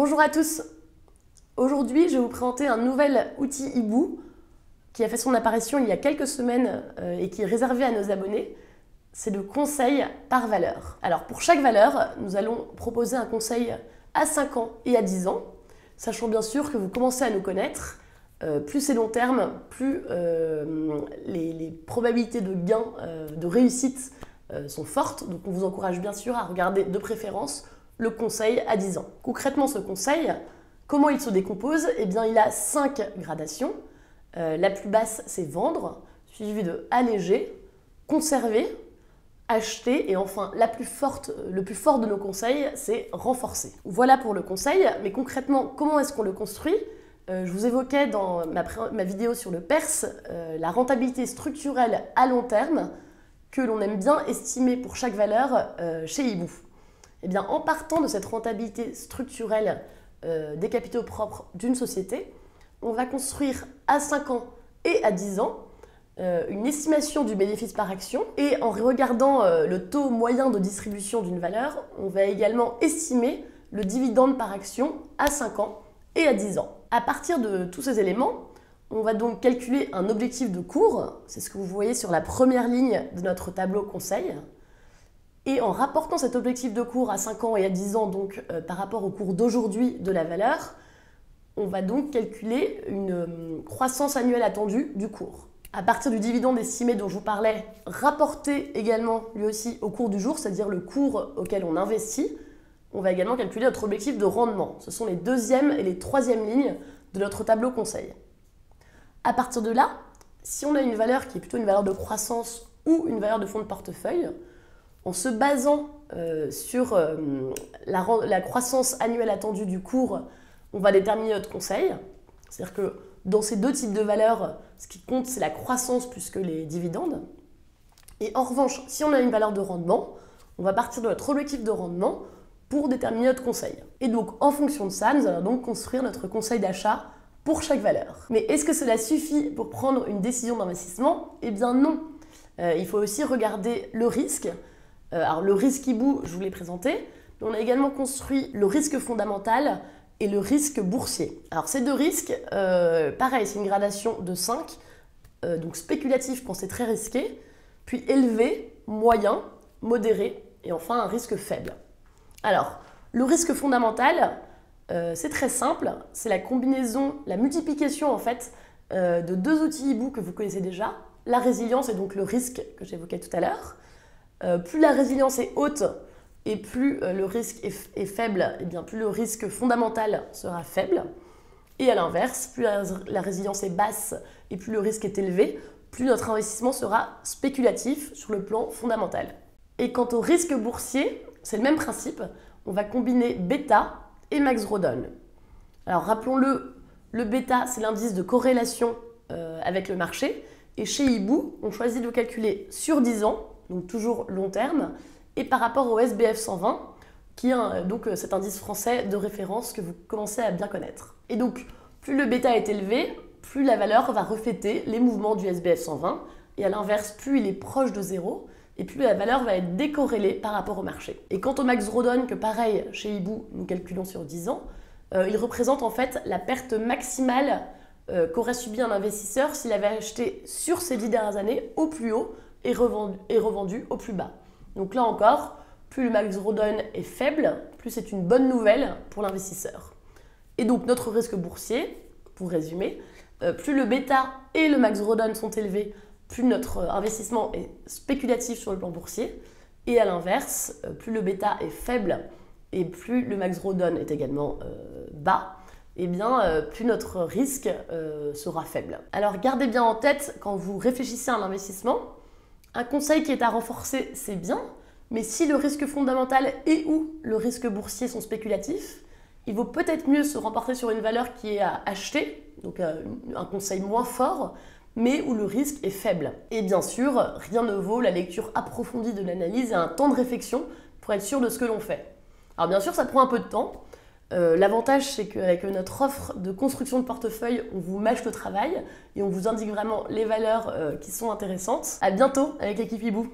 Bonjour à tous. Aujourd'hui, je vais vous présenter un nouvel outil Hibou qui a fait son apparition il y a quelques semaines et qui est réservé à nos abonnés. C'est le conseil par valeur. Alors pour chaque valeur, nous allons proposer un conseil à 5 ans et à 10 ans, sachant bien sûr que vous commencez à nous connaître. Plus c'est long terme, plus les probabilités de gain, de réussite sont fortes. Donc on vous encourage bien sûr à regarder de préférence le conseil à 10 ans. Concrètement, ce conseil, comment il se décompose? Eh bien, il a 5 gradations. La plus basse, c'est vendre, suivi de alléger, conserver, acheter, et enfin, le plus fort de nos conseils, c'est renforcer. Voilà pour le conseil, mais concrètement, comment est-ce qu'on le construit? Je vous évoquais dans ma vidéo sur le PERS la rentabilité structurelle à long terme que l'on aime bien estimer pour chaque valeur chez Hibou. Eh bien, en partant de cette rentabilité structurelle des capitaux propres d'une société, on va construire à 5 ans et à 10 ans une estimation du bénéfice par action, et en regardant le taux moyen de distribution d'une valeur, on va également estimer le dividende par action à 5 ans et à 10 ans. À partir de tous ces éléments, on va donc calculer un objectif de cours, c'est ce que vous voyez sur la première ligne de notre tableau conseil. Et en rapportant cet objectif de cours à 5 ans et à 10 ans, donc par rapport au cours d'aujourd'hui de la valeur, on va donc calculer une croissance annuelle attendue du cours. À partir du dividende estimé dont je vous parlais, rapporté également lui aussi au cours du jour, c'est-à-dire le cours auquel on investit, on va également calculer notre objectif de rendement. Ce sont les deuxième et les troisième lignes de notre tableau conseil. À partir de là, si on a une valeur qui est plutôt une valeur de croissance ou une valeur de fonds de portefeuille, en se basant sur la croissance annuelle attendue du cours, on va déterminer notre conseil. C'est-à-dire que dans ces deux types de valeurs, ce qui compte, c'est la croissance plus que les dividendes. Et en revanche, si on a une valeur de rendement, on va partir de notre objectif de rendement pour déterminer notre conseil. Et donc, en fonction de ça, nous allons donc construire notre conseil d'achat pour chaque valeur. Mais est-ce que cela suffit pour prendre une décision d'investissement? Eh bien non. Il faut aussi regarder le risque. Alors le risque Hibou, je vous l'ai présenté, mais on a également construit le risque fondamental et le risque boursier. Alors ces deux risques, pareil, c'est une gradation de 5, donc spéculatif quand c'est très risqué, puis élevé, moyen, modéré, et enfin un risque faible. Alors, le risque fondamental, c'est très simple, c'est la combinaison, la multiplication en fait, de deux outils Hibou que vous connaissez déjà, la résilience et donc le risque que j'évoquais tout à l'heure. Plus la résilience est haute et plus le risque est faible, et bien plus le risque fondamental sera faible. Et à l'inverse, plus la résilience est basse et plus le risque est élevé, plus notre investissement sera spéculatif sur le plan fondamental. Et quant au risque boursier, c'est le même principe. On va combiner bêta et Max Rodon. Alors rappelons-le, le bêta, c'est l'indice de corrélation avec le marché. Et chez Hibou, on choisit de le calculer sur 10 ans, donc toujours long terme, et par rapport au SBF 120, qui est donc cet indice français de référence que vous commencez à bien connaître. Et donc, plus le bêta est élevé, plus la valeur va refléter les mouvements du SBF 120, et à l'inverse, plus il est proche de zéro, et plus la valeur va être décorrélée par rapport au marché. Et quant au Max Rodon, que pareil, chez Hibou, nous calculons sur 10 ans, il représente en fait la perte maximale qu'aurait subi un investisseur s'il avait acheté sur ces 10 dernières années au plus haut et revendu au plus bas. Donc là encore, plus le Max Rodon est faible, plus c'est une bonne nouvelle pour l'investisseur. Et donc notre risque boursier, pour résumer, plus le bêta et le Max Rodon sont élevés, plus notre investissement est spéculatif sur le plan boursier. Et à l'inverse, plus le bêta est faible et plus le Max Rodon est également bas, eh bien, plus notre risque sera faible. Alors gardez bien en tête, quand vous réfléchissez à l'investissement, un conseil qui est à renforcer, c'est bien, mais si le risque fondamental et ou le risque boursier sont spéculatifs, il vaut peut-être mieux se remporter sur une valeur qui est à acheter, donc un conseil moins fort, mais où le risque est faible. Et bien sûr, rien ne vaut la lecture approfondie de l'analyse et un temps de réflexion pour être sûr de ce que l'on fait. Alors bien sûr, ça prend un peu de temps. L'avantage, c'est qu'avec notre offre de construction de portefeuille, on vous mâche le travail et on vous indique vraiment les valeurs qui sont intéressantes. À bientôt avec l'équipe Hibou.